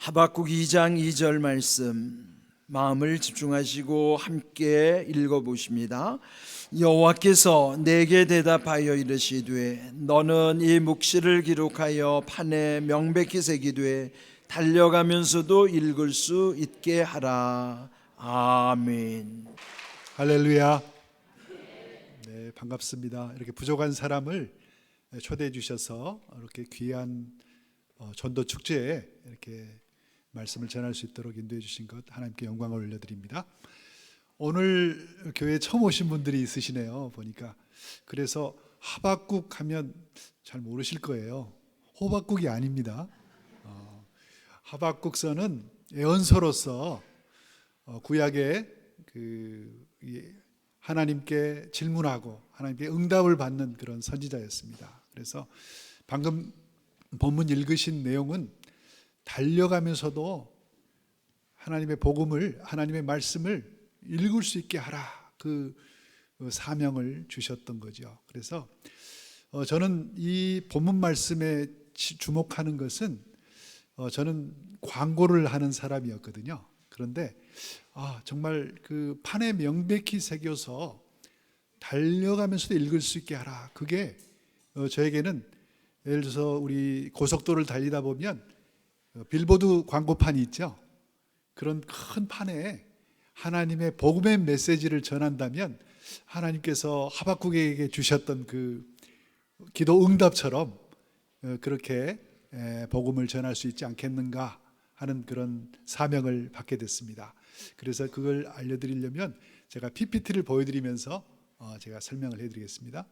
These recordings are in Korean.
하박국 2장 2절 말씀 마음을 집중하시고 함께 읽어보십니다. 여호와께서 내게 대답하여 이르시되 너는 이 묵시를 기록하여 판에 명백히 새기되 달려가면서도 읽을 수 있게 하라. 아멘. 할렐루야. 네, 반갑습니다. 이렇게 부족한 사람을 초대해 주셔서 이렇게 귀한 전도 축제에 이렇게 말씀을 전할 수 있도록 인도해 주신 것 하나님께 영광을 올려드립니다. 오늘 교회에 처음 오신 분들이 있으시네요. 보니까. 그래서 하박국 하면 잘 모르실 거예요. 호박국이 아닙니다. 하박국서는 예언서로서 구약의 하나님께 질문하고 하나님께 응답을 받는 그런 선지자였습니다. 그래서 방금 본문 읽으신 내용은 달려가면서도 하나님의 복음을, 하나님의 말씀을 읽을 수 있게 하라, 그 사명을 주셨던 거죠. 그래서 저는 이 본문 말씀에 주목하는 것은 저는 광고를 하는 사람이었거든요. 그런데 정말 그 판에 명백히 새겨서 달려가면서도 읽을 수 있게 하라. 그게 저에게는 예를 들어서 우리 고속도로를 달리다 보면 빌보드 광고판이 있죠. 그런 큰 판에 하나님의 복음의 메시지를 전한다면 하나님께서 하박국에게 주셨던 그 기도 응답처럼 그렇게 복음을 전할 수 있지 않겠는가 하는 그런 사명을 받게 됐습니다. 그래서 그걸 알려드리려면 제가 PPT를 보여드리면서 제가 설명을 해드리겠습니다.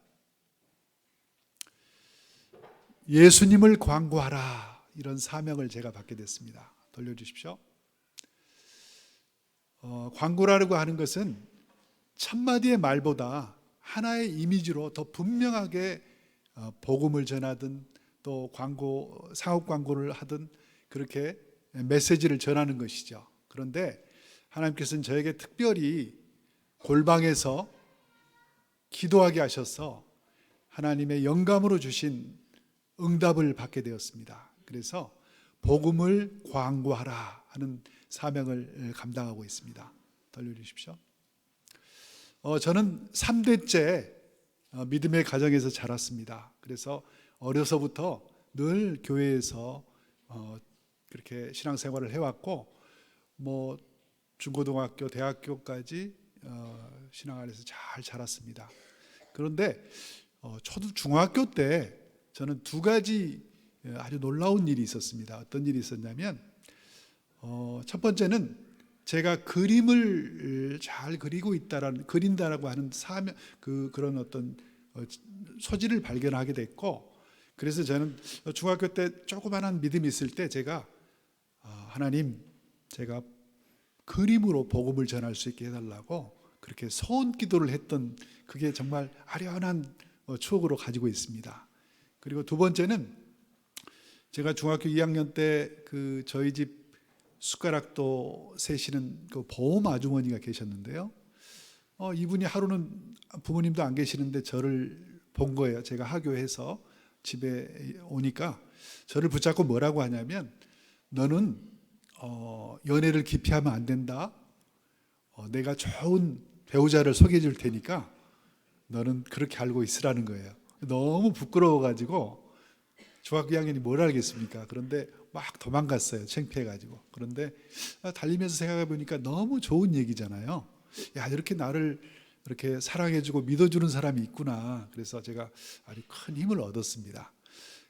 예수님을 광고하라, 이런 사명을 제가 받게 됐습니다. 돌려주십시오. 광고라고 하는 것은 천마디의 말보다 하나의 이미지로 더 분명하게 복음을 전하든 또 상업 광고를 하든 그렇게 메시지를 전하는 것이죠. 그런데 하나님께서는 저에게 특별히 골방에서 기도하게 하셔서 하나님의 영감으로 주신 응답을 받게 되었습니다. 그래서 복음을 광고하라 하는 사명을 감당하고 있습니다. 돌려주십시오. 저는 3대째 믿음의 가정에서 자랐습니다. 그래서 어려서부터 늘 교회에서 그렇게 신앙생활을 해왔고 중고등학교, 대학교까지 신앙 안에서 잘 자랐습니다. 그런데 초등 중학교 때 저는 두 가지 아주 놀라운 일이 있었습니다. 어떤 일이 있었냐면 첫 번째는 제가 그림을 잘 그린다라고 하는 사명, 그런 어떤 소질을 발견하게 됐고, 그래서 저는 중학교 때 조그만한 믿음이 있을 때 제가 하나님, 제가 그림으로 복음을 전할 수 있게 해달라고 그렇게 소원 기도를 했던, 그게 정말 아련한 추억으로 가지고 있습니다. 그리고 두 번째는 제가 중학교 2학년 때 저희 집 숟가락도 세시는 그 보험 아주머니가 계셨는데요. 이분이 하루는 부모님도 안 계시는데 저를 본 거예요. 제가 하교해서 집에 오니까 저를 붙잡고 뭐라고 하냐면, 너는 연애를 깊이 하면 안 된다. 내가 좋은 배우자를 소개해 줄 테니까 너는 그렇게 알고 있으라는 거예요. 너무 부끄러워가지고 중학교 2학년이 뭘 알겠습니까? 그런데 막 도망갔어요. 창피해가지고. 그런데 달리면서 생각해 보니까 너무 좋은 얘기잖아요. 야, 이렇게 나를 이렇게 사랑해주고 믿어주는 사람이 있구나. 그래서 제가 아주 큰 힘을 얻었습니다.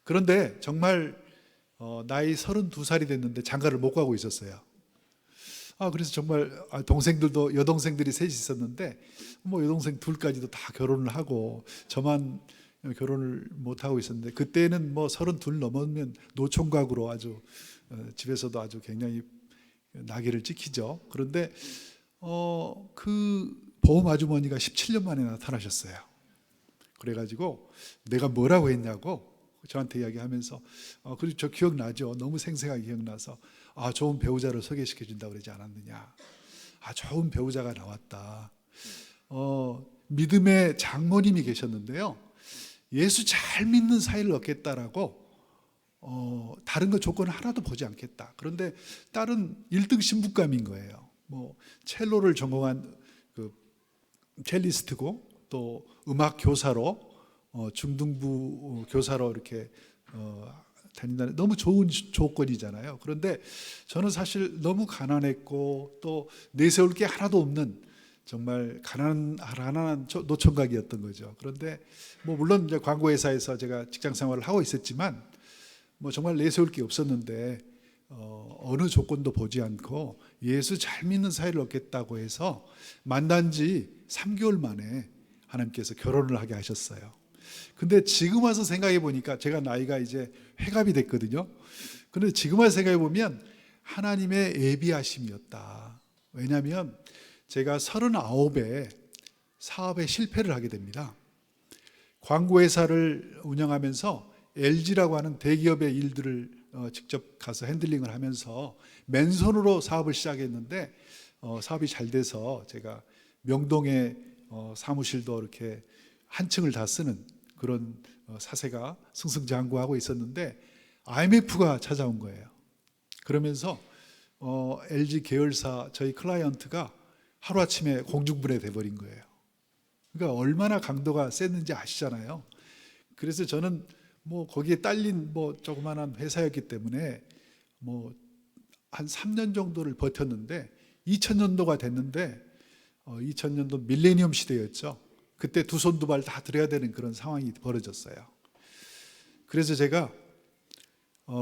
그런데 정말 나이 32살이 됐는데 장가를 못 가고 있었어요. 그래서 정말 동생들도, 여동생들이 셋이 있었는데 여동생 둘까지도 다 결혼을 하고 저만 결혼을 못 하고 있었는데, 그때는 32 넘으면 노총각으로 아주 집에서도 아주 굉장히 낙이를 찍히죠. 그런데 그 보험 아주머니가 17년 만에 나타나셨어요. 그래가지고 내가 뭐라고 했냐고 저한테 이야기하면서 그리고 저 기억나죠. 너무 생생하게 기억나서 좋은 배우자를 소개시켜 준다고 그러지 않았느냐. 좋은 배우자가 나왔다. 믿음의 장모님이 계셨는데요. 예수 잘 믿는 사이를 얻겠다라고 다른 거 조건 하나도 보지 않겠다. 그런데 딸은 1등 신부감인 거예요. 뭐 첼로를 전공한 그 첼리스트고 또 음악 교사로 중등부 교사로 이렇게 다닌다는 너무 좋은 조건이잖아요. 그런데 저는 사실 너무 가난했고 또 내세울 게 하나도 없는 정말 가난한 노총각이었던 거죠. 그런데 뭐 물론 이제 광고 회사에서 제가 직장 생활을 하고 있었지만 뭐 정말 내세울 게 없었는데 어느 조건도 보지 않고 예수 잘 믿는 사이를 얻겠다고 해서 만난 지 3개월 만에 하나님께서 결혼을 하게 하셨어요. 근데 지금 와서 생각해 보니까 제가 나이가 이제 회갑이 됐거든요. 그런데 지금 와서 생각해 보면 하나님의 예비하심이었다. 왜냐하면 제가 39에 사업에 실패를 하게 됩니다. 광고회사를 운영하면서 LG라고 하는 대기업의 일들을 직접 가서 핸들링을 하면서 맨손으로 사업을 시작했는데 사업이 잘 돼서 제가 명동에 사무실도 이렇게 한 층을 다 쓰는 그런 사세가 승승장구하고 있었는데 IMF가 찾아온 거예요. 그러면서 LG 계열사 저희 클라이언트가 하루아침에 공중분해 돼버린 거예요. 그러니까 얼마나 강도가 셌는지 아시잖아요. 그래서 저는 뭐 거기에 딸린 뭐 조그만한 회사였기 때문에 뭐 한 3년 정도를 버텼는데 2000년도가 됐는데 2000년도 밀레니엄 시대였죠. 그때 두 손 두 발 다 들여야 되는 그런 상황이 벌어졌어요. 그래서 제가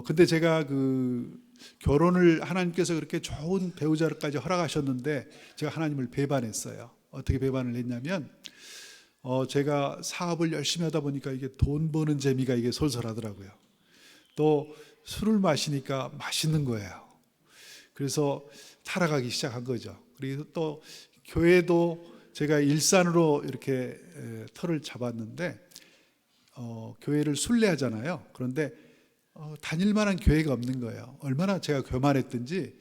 근데 제가 그 결혼을 하나님께서 그렇게 좋은 배우자를까지 허락하셨는데 제가 하나님을 배반했어요. 어떻게 배반을 했냐면 제가 사업을 열심히 하다 보니까 이게 돈 버는 재미가 이게 솔솔하더라고요. 또 술을 마시니까 맛있는 거예요. 그래서 타락하기 시작한 거죠. 그리고 또 교회도 제가 일산으로 이렇게 터를 잡았는데 교회를 순례하잖아요. 그런데 다닐 만한 교회가 없는 거예요. 얼마나 제가 교만했든지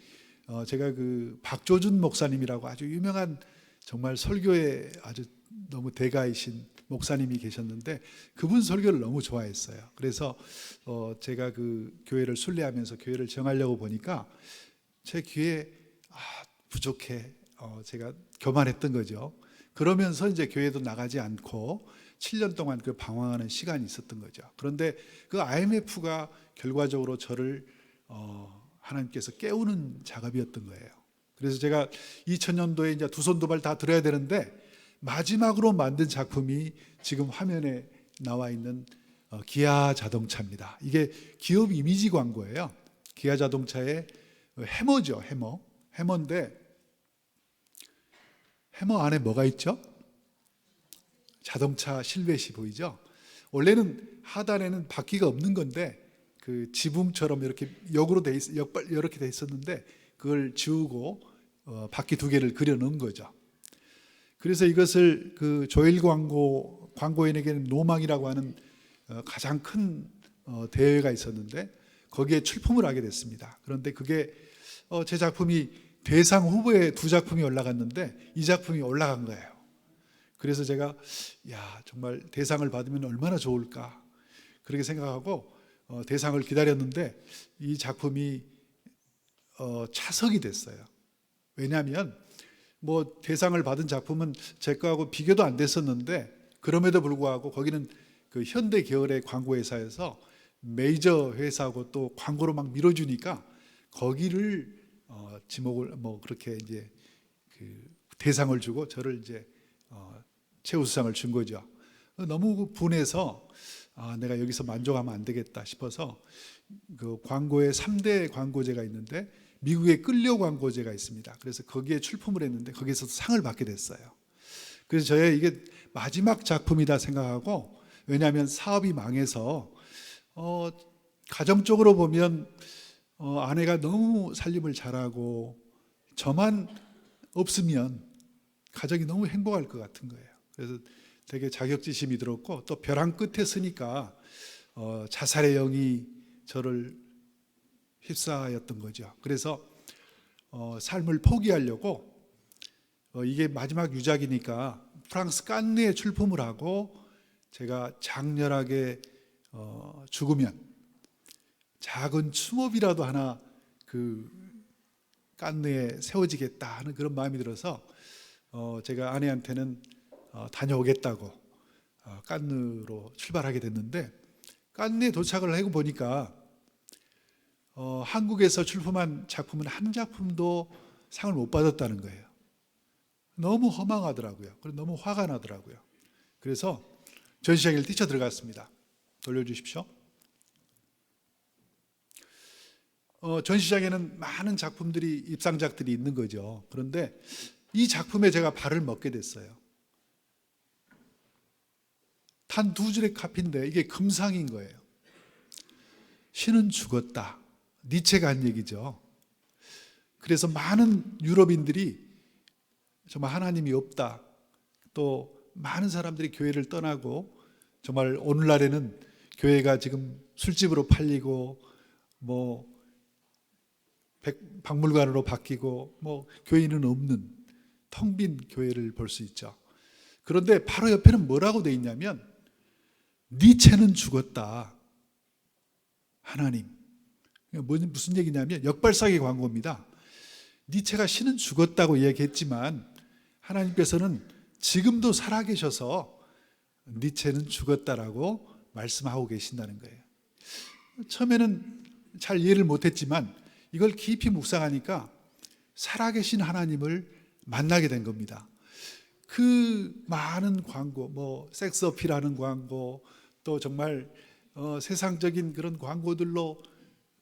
제가 그 박조준 목사님이라고 아주 유명한 정말 설교에 아주 너무 대가이신 목사님이 계셨는데 그분 설교를 너무 좋아했어요. 그래서 제가 그 교회를 순례하면서 교회를 정하려고 보니까 제 귀에 부족해. 제가 교만했던 거죠. 그러면서 이제 교회도 나가지 않고 7년 동안 그 방황하는 시간이 있었던 거죠. 그런데 그 IMF가 결과적으로 저를 하나님께서 깨우는 작업이었던 거예요. 그래서 제가 2000년도에 이제 두 손 두 발 다 들어야 되는데 마지막으로 만든 작품이 지금 화면에 나와 있는 기아 자동차입니다. 이게 기업 이미지 광고예요. 기아 자동차의 해머죠, 해머. 해머인데 해머 안에 뭐가 있죠? 자동차 실루엣이 보이죠? 원래는 하단에는 바퀴가 없는 건데 그 지붕처럼 이렇게 역으로 돼 이렇게 돼 있었는데 그걸 지우고 바퀴 두 개를 그려 넣은 거죠. 그래서 이것을 그 조일 광고인에게는 노망이라고 하는 가장 큰 대회가 있었는데 거기에 출품을 하게 됐습니다. 그런데 그게 제 작품이 대상 후보에 두 작품이 올라갔는데 이 작품이 올라간 거예요. 그래서 제가 정말 대상을 받으면 얼마나 좋을까 그렇게 생각하고 대상을 기다렸는데 이 작품이 차석이 됐어요. 왜냐하면 뭐 대상을 받은 작품은 제 거하고 비교도 안 됐었는데 그럼에도 불구하고 거기는 그 현대 계열의 광고 회사에서 메이저 회사하고 또 광고로 막 밀어주니까 거기를 지목을 뭐 그렇게 이제 그 대상을 주고 저를 이제 최우수상을 준 거죠. 너무 분해서 내가 여기서 만족하면 안 되겠다 싶어서 그 광고의 3대 광고제가 있는데 미국의 끌려 광고제가 있습니다. 그래서 거기에 출품을 했는데 거기서 상을 받게 됐어요. 그래서 저의 이게 마지막 작품이다 생각하고 왜냐하면 사업이 망해서 가정적으로 보면 아내가 너무 살림을 잘하고 저만 없으면 가정이 너무 행복할 것 같은 거예요. 그래서 되게 자격지심이 들었고 또 벼랑 끝에 서니까 자살의 영이 저를 휩싸였던 거죠. 그래서 삶을 포기하려고 이게 마지막 유작이니까 프랑스 칸느에 출품을 하고 제가 장렬하게 죽으면 작은 추모비라도 하나 그 깐느에 세워지겠다 하는 그런 마음이 들어서 제가 아내한테는 다녀오겠다고 깐느로 출발하게 됐는데, 깐느에 도착을 하고 보니까 한국에서 출품한 작품은 한 작품도 상을 못 받았다는 거예요. 너무 허망하더라고요. 그리고 너무 화가 나더라고요. 그래서 전시장을 뛰쳐 들어갔습니다. 돌려주십시오. 전시장에는 많은 작품들이, 입상작들이 있는 거죠. 그런데 이 작품에 제가 발을 먹게 됐어요. 단 2줄의 카피인데 이게 금상인 거예요. 신은 죽었다. 니체가 한 얘기죠. 그래서 많은 유럽인들이 정말 하나님이 없다, 또 많은 사람들이 교회를 떠나고, 정말 오늘날에는 교회가 지금 술집으로 팔리고 박물관으로 바뀌고 교인은 없는 텅 빈 교회를 볼 수 있죠. 그런데 바로 옆에는 뭐라고 돼 있냐면, 니체는 죽었다. 하나님. 무슨 얘기냐면 역발상의 광고입니다. 니체가 신은 죽었다고 얘기했지만 하나님께서는 지금도 살아계셔서 니체는 죽었다라고 말씀하고 계신다는 거예요. 처음에는 잘 이해를 못했지만 이걸 깊이 묵상하니까 살아계신 하나님을 만나게 된 겁니다. 그 많은 광고, 섹스 어필하는 광고, 또 정말 세상적인 그런 광고들로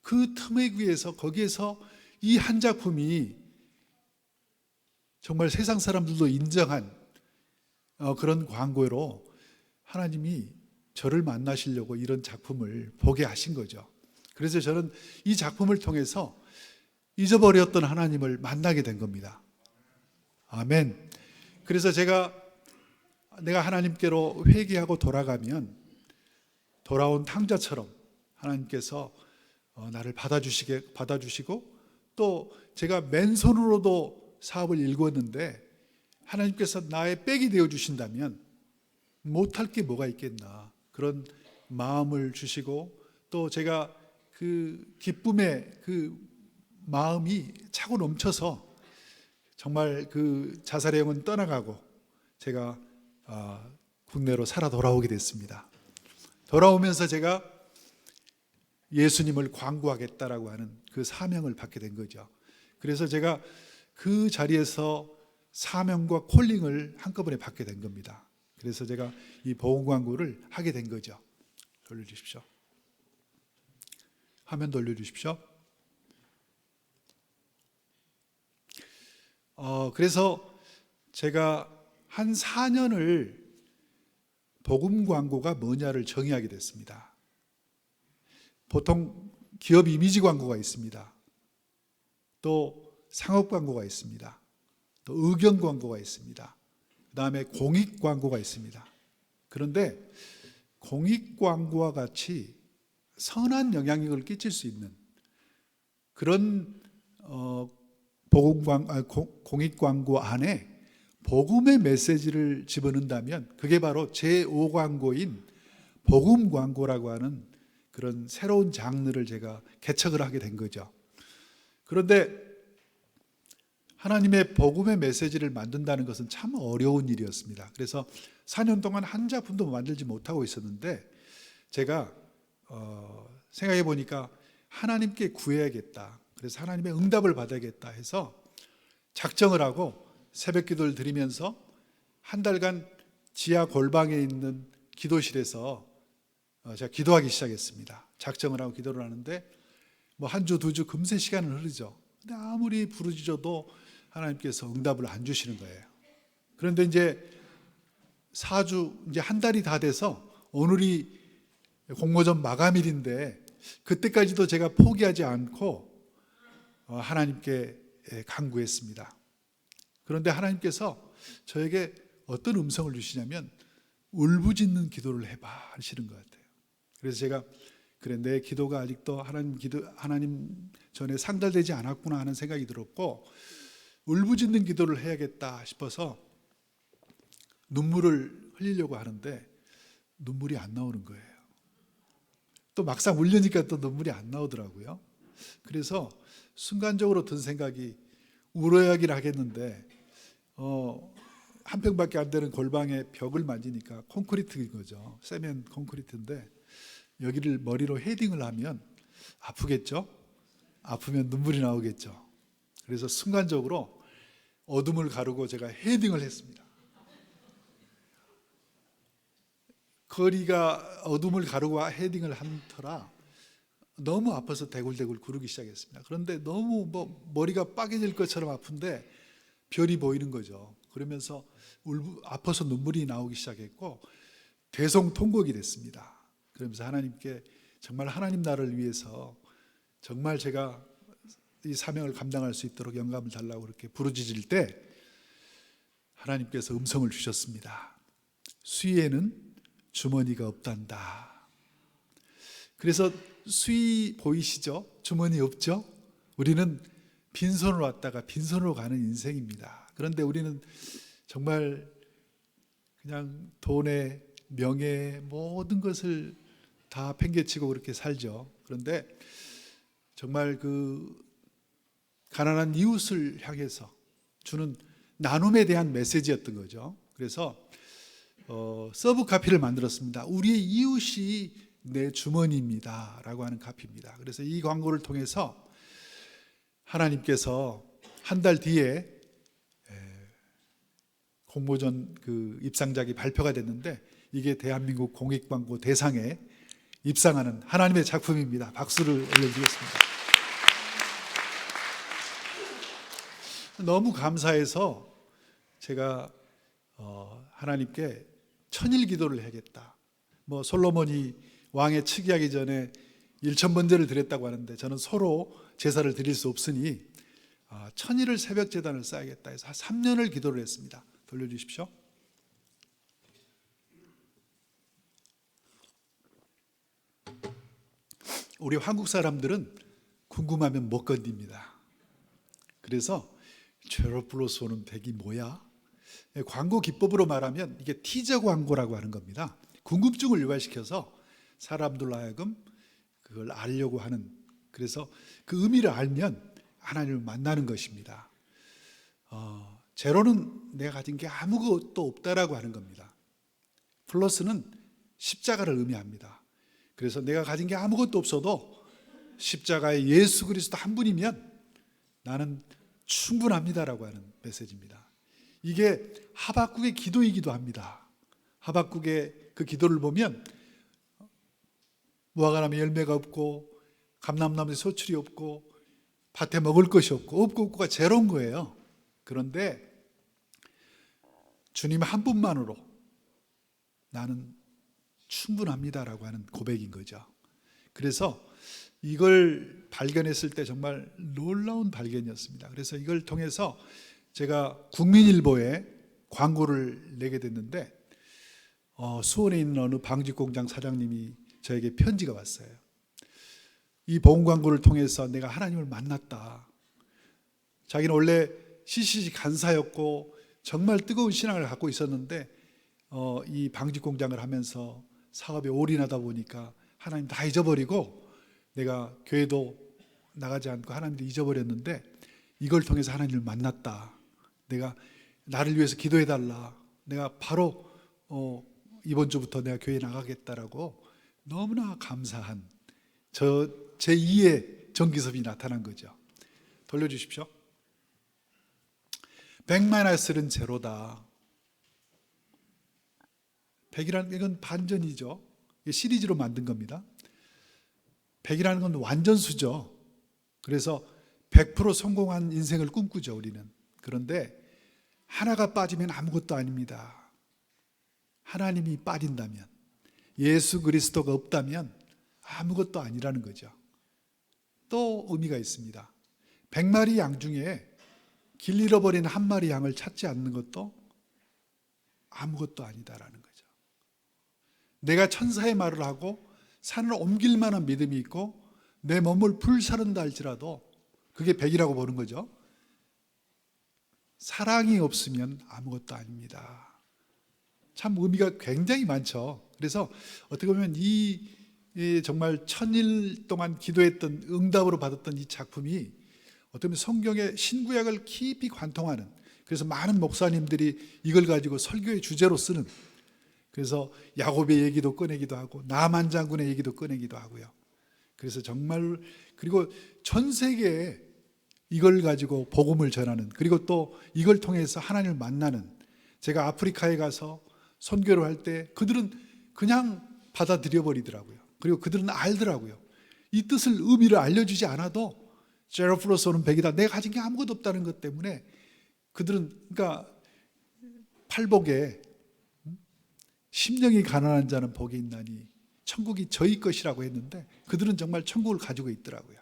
그 틈에 귀해서, 거기에서 이 한 작품이 정말 세상 사람들도 인정한 그런 광고로 하나님이 저를 만나시려고 이런 작품을 보게 하신 거죠. 그래서 저는 이 작품을 통해서 잊어버렸던 하나님을 만나게 된 겁니다. 아멘. 그래서 내가 하나님께로 회개하고 돌아가면 돌아온 탕자처럼 하나님께서 나를 받아주시고, 또 제가 맨손으로도 사업을 일구었는데 하나님께서 나의 백이 되어 주신다면 못할 게 뭐가 있겠나, 그런 마음을 주시고, 또 제가 그 기쁨의 그 마음이 차고 넘쳐서 정말 그 자살의 영은 떠나가고 제가 국내로 살아 돌아오게 됐습니다. 돌아오면서 제가 예수님을 광고하겠다라고 하는 그 사명을 받게 된 거죠. 그래서 제가 그 자리에서 사명과 콜링을 한꺼번에 받게 된 겁니다. 그래서 제가 이 복음 광고를 하게 된 거죠. 돌려주십시오. 화면 돌려주십시오. 그래서 제가 한 4년을 복음 광고가 뭐냐를 정의하게 됐습니다. 보통 기업 이미지 광고가 있습니다. 또 상업 광고가 있습니다. 또 의견 광고가 있습니다. 그 다음에 공익 광고가 있습니다. 그런데 공익 광고와 같이 선한 영향력을 끼칠 수 있는 그런 공익 광고 안에 복음의 메시지를 집어넣는다면 그게 바로 제5광고인 복음 광고라고 하는 그런 새로운 장르를 제가 개척을 하게 된 거죠. 그런데 하나님의 복음의 메시지를 만든다는 것은 참 어려운 일이었습니다. 그래서 4년 동안 한 작품도 만들지 못하고 있었는데 제가 생각해 보니까 하나님께 구해야겠다, 그래서 하나님의 응답을 받아야겠다 해서 작정을 하고 새벽 기도를 드리면서 한 달간 지하 골방에 있는 기도실에서 제가 기도하기 시작했습니다. 작정을 하고 기도를 하는데 한 주, 2주 금세 시간은 흐르죠. 근데 아무리 부르짖어도 하나님께서 응답을 안 주시는 거예요. 그런데 이제 4주, 이제 한 달이 다 돼서 오늘이 공모전 마감일인데 그때까지도 제가 포기하지 않고 하나님께 간구했습니다. 그런데 하나님께서 저에게 어떤 음성을 주시냐면 울부짖는 기도를 해봐 하시는 것 같아요. 그래서 제가 그래, 내 기도가 아직도 하나님 전에 상달되지 않았구나 하는 생각이 들었고, 울부짖는 기도를 해야겠다 싶어서 눈물을 흘리려고 하는데 눈물이 안 나오는 거예요. 또 막상 울려니까 또 눈물이 안 나오더라고요. 그래서 순간적으로 든 생각이 울어야긴 하겠는데 한 평밖에 안 되는 골방에 벽을 만지니까 콘크리트인 거죠. 세면 콘크리트인데 여기를 머리로 헤딩을 하면 아프겠죠? 아프면 눈물이 나오겠죠. 그래서 순간적으로 어둠을 가르고 제가 헤딩을 했습니다. 거리가 어둠을 가르고 헤딩을 한 터라 너무 아파서 대굴대굴 구르기 시작했습니다. 그런데 너무 머리가 빠개질 것처럼 아픈데 별이 보이는 거죠. 그러면서 아파서 눈물이 나오기 시작했고 대성통곡이 됐습니다. 그러면서 하나님께 정말 하나님 나라를 위해서 정말 제가 이 사명을 감당할 수 있도록 영감을 달라고 그렇게 부르짖을 때 하나님께서 음성을 주셨습니다. 수위에는 주머니가 없단다. 그래서 수위 보이시죠? 주머니 없죠? 우리는 빈손으로 왔다가 빈손으로 가는 인생입니다. 그런데 우리는 정말 그냥 돈에 명예에 모든 것을 다 팽개치고 그렇게 살죠. 그런데 정말 그 가난한 이웃을 향해서 주는 나눔에 대한 메시지였던 거죠. 그래서 서브 카피를 만들었습니다. 우리의 이웃이 내 주머니입니다 라고 하는 카피입니다. 그래서 이 광고를 통해서 하나님께서 한 달 뒤에 공모전 그 입상작이 발표가 됐는데 이게 대한민국 공익광고 대상에 입상하는 하나님의 작품입니다. 박수를 올려드리겠습니다. 너무 감사해서 제가 하나님께 천일 기도를 해야겠다. 솔로몬이 왕에 즉위하기 전에 1000번제를 드렸다고 하는데 저는 서로 제사를 드릴 수 없으니 천일을 새벽 제단을 쌓아야겠다 해서 3년을 기도를 했습니다. 돌려주십시오. 우리 한국 사람들은 궁금하면 못 건딥니다. 그래서 죄로 플러스 오는 100이 뭐야? 광고 기법으로 말하면 이게 티저 광고라고 하는 겁니다. 궁금증을 유발시켜서 사람들로 하여금 그걸 알려고 하는, 그래서 그 의미를 알면 하나님을 만나는 것입니다. 제로는 내가 가진 게 아무것도 없다라고 하는 겁니다. 플러스는 십자가를 의미합니다. 그래서 내가 가진 게 아무것도 없어도 십자가의 예수 그리스도 한 분이면 나는 충분합니다라고 하는 메시지입니다. 이게 하박국의 기도이기도 합니다. 하박국의 그 기도를 보면 무화과나무에 열매가 없고 감람나무에 소출이 없고 밭에 먹을 것이 없고가 제로인 거예요. 그런데 주님 한 분만으로 나는 충분합니다라고 하는 고백인 거죠. 그래서 이걸 발견했을 때 정말 놀라운 발견이었습니다. 그래서 이걸 통해서 제가 국민일보에 광고를 내게 됐는데 수원에 있는 어느 방직공장 사장님이 저에게 편지가 왔어요. 이 보험 광고를 통해서 내가 하나님을 만났다. 자기는 원래 CCC 간사였고 정말 뜨거운 신앙을 갖고 있었는데 이 방직공장을 하면서 사업에 올인하다 보니까 하나님 다 잊어버리고 내가 교회도 나가지 않고 하나님도 잊어버렸는데 이걸 통해서 하나님을 만났다. 내가 나를 위해서 기도해달라. 내가 바로 이번 주부터 내가 교회 나가겠다라고 너무나 감사한 제2의 정기섭이 나타난 거죠. 돌려주십시오. 100-1은 제로다. 100이라는 건 반전이죠. 시리즈로 만든 겁니다. 100이라는 건 완전수죠. 그래서 100% 성공한 인생을 꿈꾸죠, 우리는. 그런데 하나가 빠지면 아무것도 아닙니다. 하나님이 빠진다면, 예수 그리스도가 없다면 아무것도 아니라는 거죠. 또 의미가 있습니다. 100마리 양 중에 길 잃어버린 한 마리 양을 찾지 않는 것도 아무것도 아니다라는 거죠. 내가 천사의 말을 하고 산을 옮길 만한 믿음이 있고 내 몸을 불사른다 할지라도 그게 100이라고 보는 거죠. 사랑이 없으면 아무것도 아닙니다. 참 의미가 굉장히 많죠. 그래서 어떻게 보면 이 이 정말 1000일 동안 기도했던 응답으로 받았던 이 작품이 어떻게 보면 성경의 신구약을 깊이 관통하는, 그래서 많은 목사님들이 이걸 가지고 설교의 주제로 쓰는, 그래서 야곱의 얘기도 꺼내기도 하고 나만 장군의 얘기도 꺼내기도 하고요. 그래서 정말, 그리고 전 세계에 이걸 가지고 복음을 전하는, 그리고 또 이걸 통해서 하나님을 만나는, 제가 아프리카에 가서 선교를 할 때 그들은 그냥 받아들여 버리더라고요. 그리고 그들은 알더라고요. 이 뜻을, 의미를 알려주지 않아도 제로플러스는 100이다, 내가 가진 게 아무것도 없다는 것 때문에 그들은, 그러니까 팔복에 심령이 가난한 자는 복이 있나니 천국이 저희 것이라고 했는데 그들은 정말 천국을 가지고 있더라고요.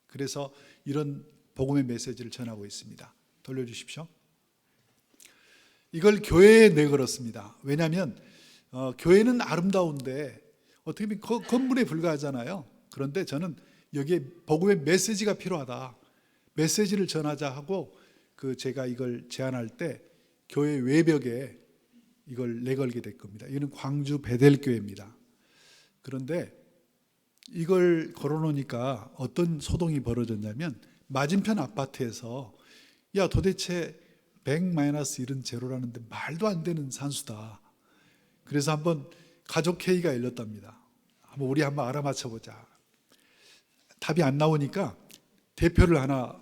그래서 이런 복음의 메시지를 전하고 있습니다. 돌려주십시오. 이걸 교회에 내걸었습니다. 왜냐하면 교회는 아름다운데 어떻게 보면 건물에 불과하잖아요. 그런데 저는 여기에 복음의 메시지가 필요하다, 메시지를 전하자 하고 제가 이걸 제안할 때 교회 외벽에 이걸 내걸게 될 겁니다. 이는 광주 베델교회입니다. 그런데 이걸 걸어놓으니까 어떤 소동이 벌어졌냐면, 맞은편 아파트에서 야, 도대체 100-1은 제로라는데 말도 안 되는 산수다. 그래서 한번 가족 회의가 열렸답니다. 우리 한번 알아맞혀보자. 답이 안 나오니까 대표를 하나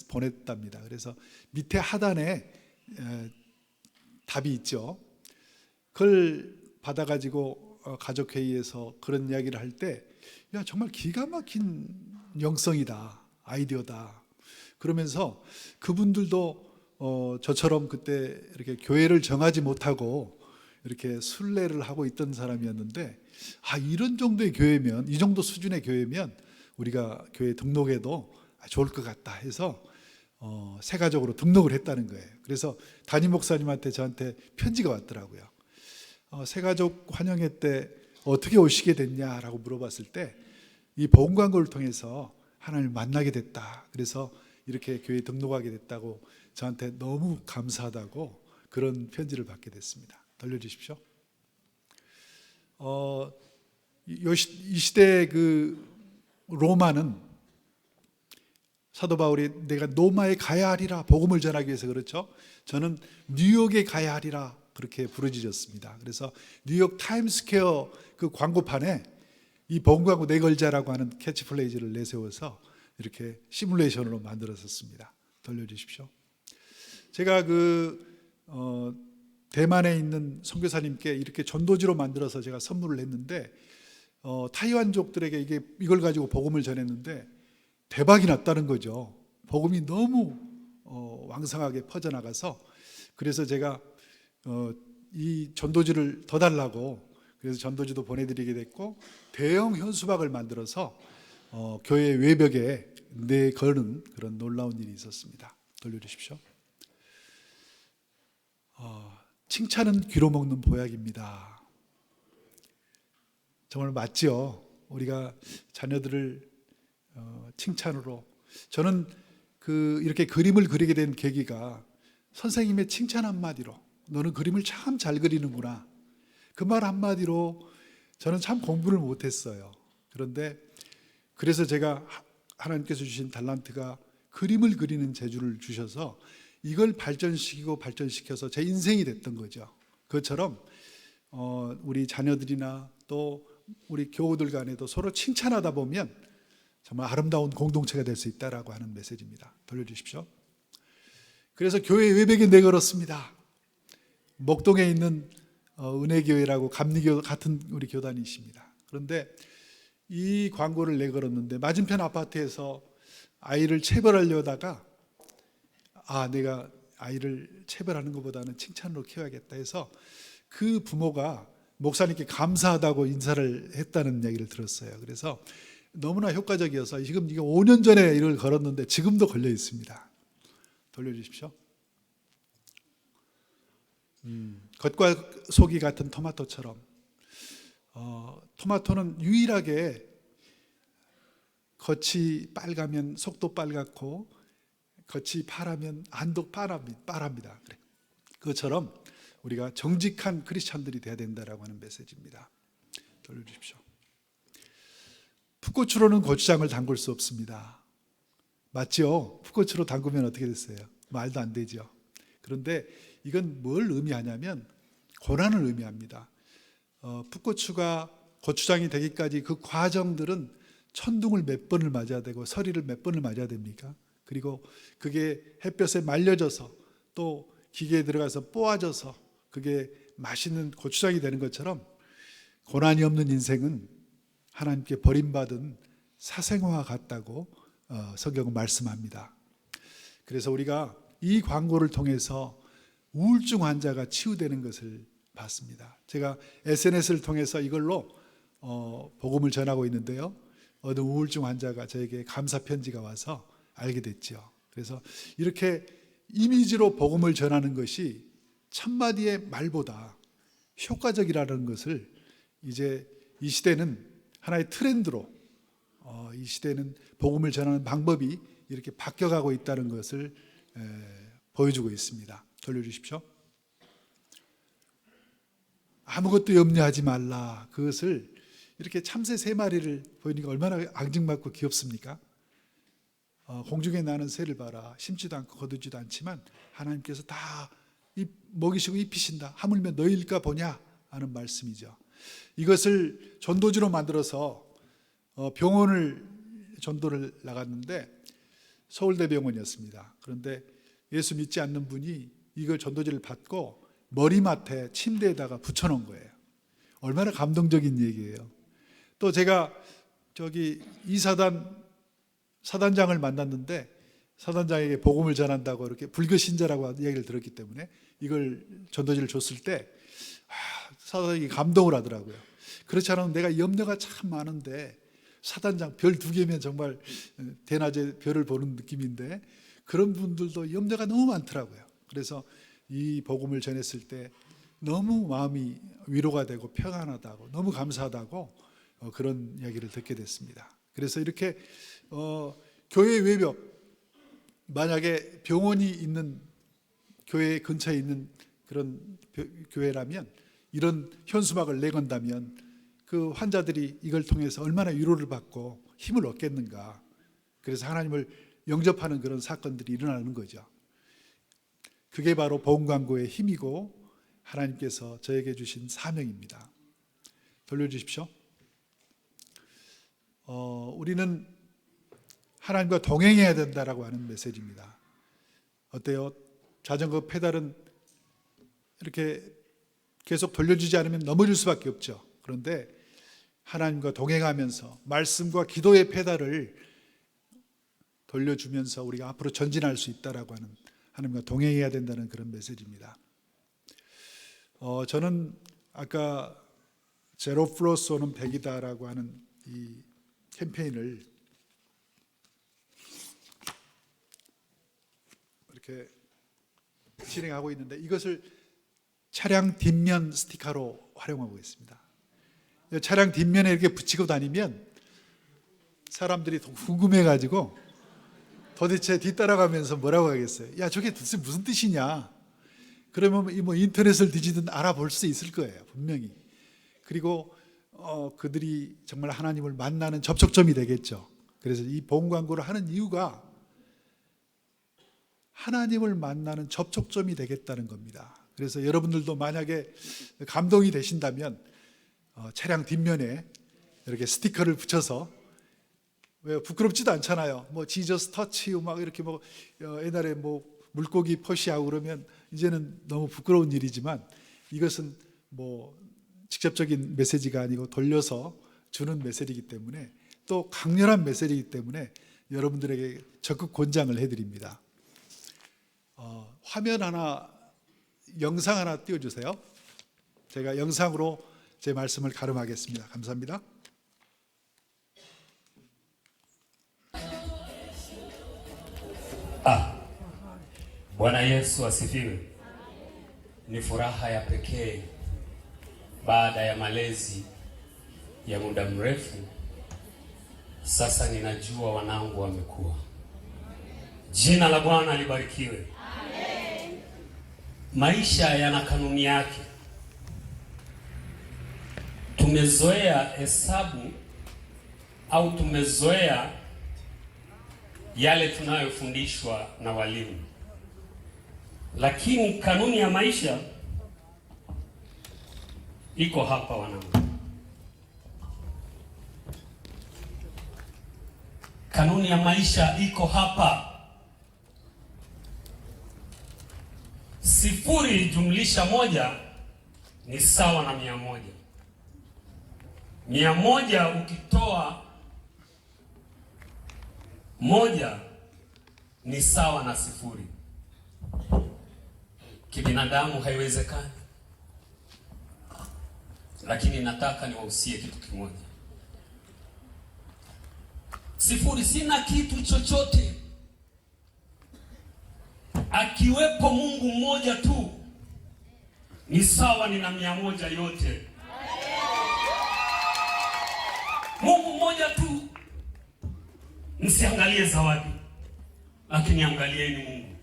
보냈답니다. 그래서 밑에 하단에 답이 있죠. 그걸 받아가지고 가족회의에서 그런 이야기를 할 때, 야, 정말 기가 막힌 영성이다, 아이디어다. 그러면서 그분들도 저처럼 그때 이렇게 교회를 정하지 못하고 이렇게 순례를 하고 있던 사람이었는데, 이런 정도의 교회면, 이 정도 수준의 교회면 우리가 교회 등록해도 좋을 것 같다 해서 세가족으로 등록을 했다는 거예요. 그래서 담임 목사님한테 저한테 편지가 왔더라고요. 세가족 환영회 때 어떻게 오시게 됐냐라고 물어봤을 때, 이 복음 광고를 통해서 하나님을 만나게 됐다, 그래서 이렇게 교회에 등록하게 됐다고 저한테 너무 감사하다고 그런 편지를 받게 됐습니다. 돌려주십시오. 이 시대 로마는 사도 바울이 내가 로마에 가야 하리라, 복음을 전하기 위해서, 그렇죠? 저는 뉴욕에 가야 하리라, 그렇게 부르짖었습니다. 그래서 뉴욕 타임스퀘어 그 광고판에 이 복음 광고 내걸자라고 하는 캐치플레이즈를 내세워서 이렇게 시뮬레이션으로 만들었었습니다. 돌려주십시오. 제가 대만에 있는 선교사님께 이렇게 전도지로 만들어서 제가 선물을 했는데, 타이완족들에게 이걸 가지고 복음을 전했는데 대박이 났다는 거죠. 복음이 너무 왕성하게 퍼져나가서, 그래서 제가 이 전도지를 더 달라고, 그래서 전도지도 보내드리게 됐고, 대형 현수막을 만들어서 교회 외벽에 내거는 그런 놀라운 일이 있었습니다. 돌려주십시오. 칭찬은 귀로 먹는 보약입니다. 정말 맞죠? 우리가 자녀들을 칭찬으로, 저는 이렇게 그림을 그리게 된 계기가 선생님의 칭찬 한마디로, 너는 그림을 참 잘 그리는구나, 그 말 한마디로 저는 참 공부를 못했어요. 그런데 그래서 제가 하나님께서 주신 달란트가 그림을 그리는 재주를 주셔서 이걸 발전시켜서 제 인생이 됐던 거죠. 그것처럼 우리 자녀들이나 또 우리 교우들 간에도 서로 칭찬하다 보면 정말 아름다운 공동체가 될 수 있다라고 하는 메시지입니다. 돌려주십시오. 그래서 교회 외벽에 내걸었습니다. 목동에 있는 은혜교회라고 감리교 같은 우리 교단이십니다. 그런데 이 광고를 내걸었는데 맞은편 아파트에서 아이를 체벌하려다가 내가 아이를 체벌하는 것보다는 칭찬으로 키워야겠다 해서 그 부모가 목사님께 감사하다고 인사를 했다는 얘기를 들었어요. 그래서 너무나 효과적이어서 지금 이게 5년 전에 이걸 걸었는데 지금도 걸려 있습니다. 돌려주십시오. 겉과 속이 같은 토마토처럼 토마토는 유일하게 겉이 빨가면 속도 빨갛고 겉이 파라면 안도 빠랍니다. 그것처럼 우리가 정직한 크리스찬들이 돼야 된다라고 하는 메시지입니다. 돌려주십시오. 풋고추로는 고추장을 담글 수 없습니다. 맞죠? 풋고추로 담그면 어떻게 됐어요? 말도 안 되죠. 그런데 이건 뭘 의미하냐면 고난을 의미합니다. 풋고추가 고추장이 되기까지 그 과정들은 천둥을 몇 번을 맞아야 되고 서리를 몇 번을 맞아야 됩니까? 그리고 그게 햇볕에 말려져서 또 기계에 들어가서 뽀아져서 그게 맛있는 고추장이 되는 것처럼 고난이 없는 인생은 하나님께 버림받은 사생화와 같다고 성경은 말씀합니다. 그래서 우리가 이 광고를 통해서 우울증 환자가 치유되는 것을 봤습니다. 제가 SNS를 통해서 이걸로 복음을 전하고 있는데요. 어느 우울증 환자가 저에게 감사 편지가 와서 알게 됐죠. 그래서 이렇게 이미지로 복음을 전하는 것이 천마디의 말보다 효과적이라는 것을 이제 이 시대는 하나의 트렌드로 이 시대는 복음을 전하는 방법이 이렇게 바뀌어가고 있다는 것을 보여주고 있습니다. 돌려주십시오. 아무것도 염려하지 말라. 그것을 이렇게 참새 3마리를 보이니까 얼마나 앙증맞고 귀엽습니까? 공중에 나는 새를 봐라. 심지도 않고 거두지도 않지만 하나님께서 다 먹이시고 입히신다. 하물며 너희일까 보냐 하는 말씀이죠. 이것을 전도지로 만들어서 병원을 전도를 나갔는데 서울대병원이었습니다. 그런데 예수 믿지 않는 분이 이걸 전도지를 받고 머리맡에 침대에다가 붙여놓은 거예요. 얼마나 감동적인 얘기예요. 또 제가 저기 사단장을 만났는데 사단장에게 복음을 전한다고 이렇게 불교 신자라고 이야기를 들었기 때문에 이걸 전도지를 줬을 때 사단장이 감동을 하더라고요. 그렇지 않으면 내가 염려가 참 많은데 사단장 별 2개면 정말 대낮에 별을 보는 느낌인데 그런 분들도 염려가 너무 많더라고요. 그래서 이 복음을 전했을 때 너무 마음이 위로가 되고 평안하다고 너무 감사하다고 그런 이야기를 듣게 됐습니다. 그래서 이렇게 교회 외벽, 만약에 병원이 있는 교회 근처에 있는 그런 교회라면 이런 현수막을 내건다면 그 환자들이 이걸 통해서 얼마나 위로를 받고 힘을 얻겠는가. 그래서 하나님을 영접하는 그런 사건들이 일어나는 거죠. 그게 바로 복음 광고의 힘이고 하나님께서 저에게 주신 사명입니다. 돌려주십시오. 우리는 하나님과 동행해야 된다라고 하는 메시지입니다. 어때요? 자전거 페달은 이렇게 계속 돌려주지 않으면 넘어질 수밖에 없죠. 그런데 하나님과 동행하면서 말씀과 기도의 페달을 돌려주면서 우리가 앞으로 전진할 수 있다라고 하는 하나님과 동행해야 된다는 그런 메시지입니다. 저는 아까 제로 플러스 5는 100이다라고 하는 이 캠페인을 이렇게 진행하고 있는데 이것을 차량 뒷면 스티커로 활용하고 있습니다. 차량 뒷면에 이렇게 붙이고 다니면 사람들이 궁금해가지고 도대체 뒤따라가면서 뭐라고 하겠어요? 야, 저게 도대체 무슨 뜻이냐? 그러면 뭐 인터넷을 뒤지든 알아볼 수 있을 거예요, 분명히. 그리고 그들이 정말 하나님을 만나는 접촉점이 되겠죠. 그래서 이 복음 광고를 하는 이유가 하나님을 만나는 접촉점이 되겠다는 겁니다. 그래서 여러분들도 만약에 감동이 되신다면 차량 뒷면에 이렇게 스티커를 붙여서 왜 부끄럽지도 않잖아요. 뭐 지저스 터치 막 이렇게 뭐 옛날에 뭐 물고기 표시하고 그러면 이제는 너무 부끄러운 일이지만 이것은 뭐 직접적인 메시지가 아니고 돌려서 주는 메시지이기 때문에 또 강렬한 메시지이기 때문에 여러분들에게 적극 권장을 해드립니다. 화면 하나, 영상 하나 띄워주세요. 제가 영상으로 제 말씀을 가름하겠습니다. 감사합니다. Bwana Yesu asifiwe. Ni furaha ya pekee baada ya malezi ya muda mrefu. Sasa ninajua wanangu wamekuwa. Jina la Bwana libarikiwe. Amen. Maisha yana kanuni yake. Tumezoea hesabu au tumezoea yale tunayofundishwa na walimu, lakini kanuni ya maisha iko hapa wanangu. Kanuni ya maisha iko hapa. 0 + 1 ni sawa na 100. 100 ukitoa 1 ni sawa na 0. Kibinadamu haiwezekani, lakini nataka niwahusie kitu kimoja. 0 sina kitu chochote. Akiwepo Mungu mmoja tu ni sawa, nina 100 yote. Mungu mmoja tu. Msiangalie zawadi, lakini angalieni Mungu.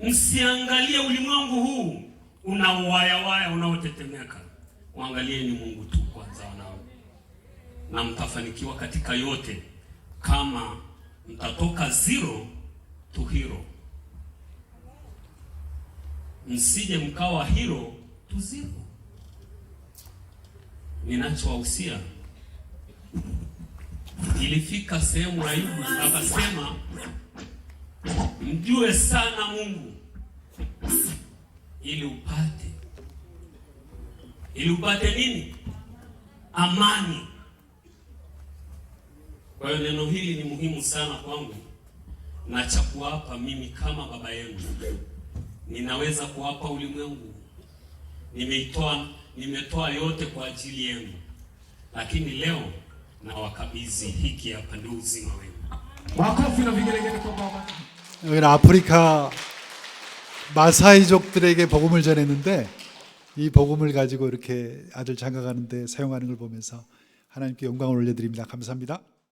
Msiangalie ulimwengu huu una waya unaotetemeka. Waangalieni Mungu tu kwanza wanao, na mtafanikiwa katika yote kama mtatoka 0 to hero. Msije mkawa hero to 0. Ninachowahusia, ilifika sehemu Ayubu akasema mjue sana Mungu ili upate nini? Amani. Kwa hiyo neno hili ni muhimu sana kwangu, na cha kuwapa mimi kama baba yenu. Ninaweza kuwapa ulimwengu, nimetoa yote kwa ajili yenu, lakini leo na wakabidhi hiki hapa, ndio uzima wenu. 마커피 나 비게레게 또 봐봐. 여기는 아프리카 마사이족들에게 복음을 전했는데, 이 복음을 가지고 이렇게 아들 장가가는데 사용하는 걸 보면서 하나님께 영광을 올려드립니다. 감사합니다.